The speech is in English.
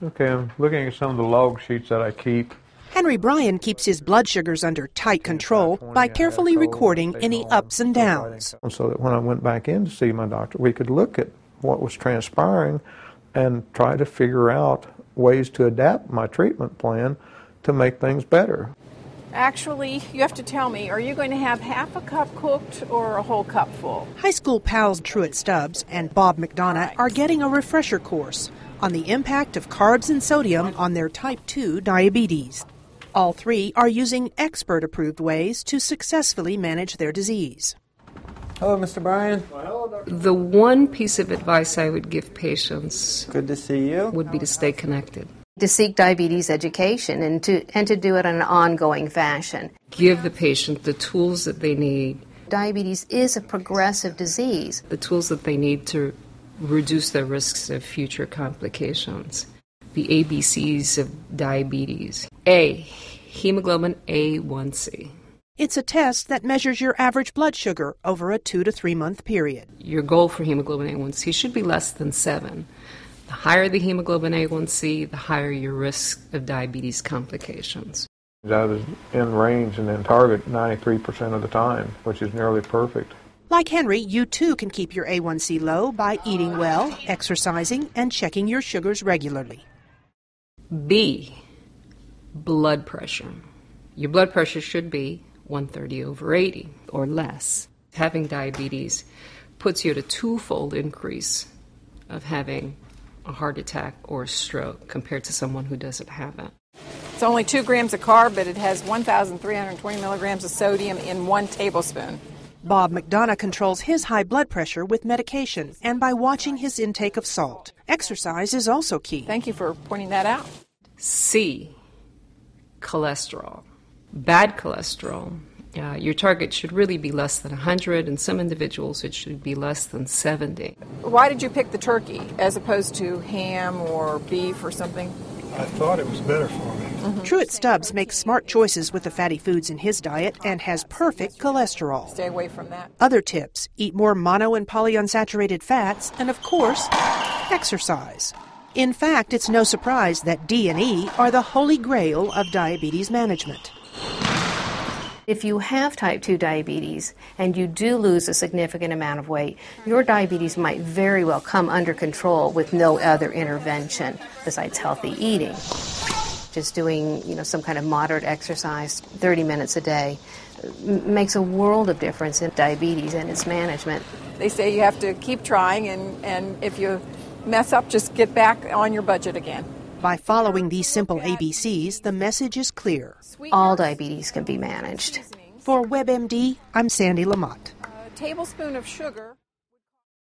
Okay, I'm looking at some of the log sheets that I keep. Henry Bryan keeps his blood sugars under tight control by carefully recording any ups and downs. So that when I went back in to see my doctor, we could look at what was transpiring and try to figure out ways to adapt my treatment plan to make things better. Actually, you have to tell me, are you going to have half a cup cooked or a whole cup full? High school pals Truett Stubbs and Bob McDonough are getting a refresher course on the impact of carbs and sodium on their type 2 diabetes. All three are using expert-approved ways to successfully manage their disease. Hello, Mr. Bryan. The one piece of advice I would give patients, good to see you, would be to stay connected. To seek diabetes education and to do it in an ongoing fashion. Give the patient the tools that they need. Diabetes is a progressive disease. The tools that they need to reduce their risks of future complications. The ABCs of diabetes. A, hemoglobin A1C. It's a test that measures your average blood sugar over a 2 to 3 month period. Your goal for hemoglobin A1C should be less than 7. The higher the hemoglobin A1C, the higher your risk of diabetes complications. I was in range and in target 93% of the time, which is nearly perfect. Like Henry, you too can keep your A1C low by eating well, exercising, and checking your sugars regularly. B, blood pressure. Your blood pressure should be 130/80 or less. Having diabetes puts you at a twofold increase of having a heart attack or a stroke compared to someone who doesn't have it. It's only 2 grams of carb, but it has 1,320 milligrams of sodium in 1 tablespoon. Bob McDonough controls his high blood pressure with medication and by watching his intake of salt. Exercise is also key. Thank you for pointing that out. C, cholesterol. Bad cholesterol. Your target should really be less than 100. In some individuals, it should be less than 70. Why did you pick the turkey as opposed to ham or beef or something? I thought it was better for me. Truett Stubbs makes smart choices with the fatty foods in his diet and has perfect cholesterol. Stay away from that. Other tips: eat more mono and polyunsaturated fats, and of course, exercise. In fact, it's no surprise that D and E are the holy grail of diabetes management. If you have type 2 diabetes and you do lose a significant amount of weight, your diabetes might very well come under control with no other intervention besides healthy eating. Just doing, some kind of moderate exercise, 30 minutes a day, makes a world of difference in diabetes and its management. They say you have to keep trying, and if you mess up, just get back on your budget again. By following these simple ABCs, the message is clear. All diabetes can be managed. For WebMD, I'm Sandy Lamott. A tablespoon of sugar.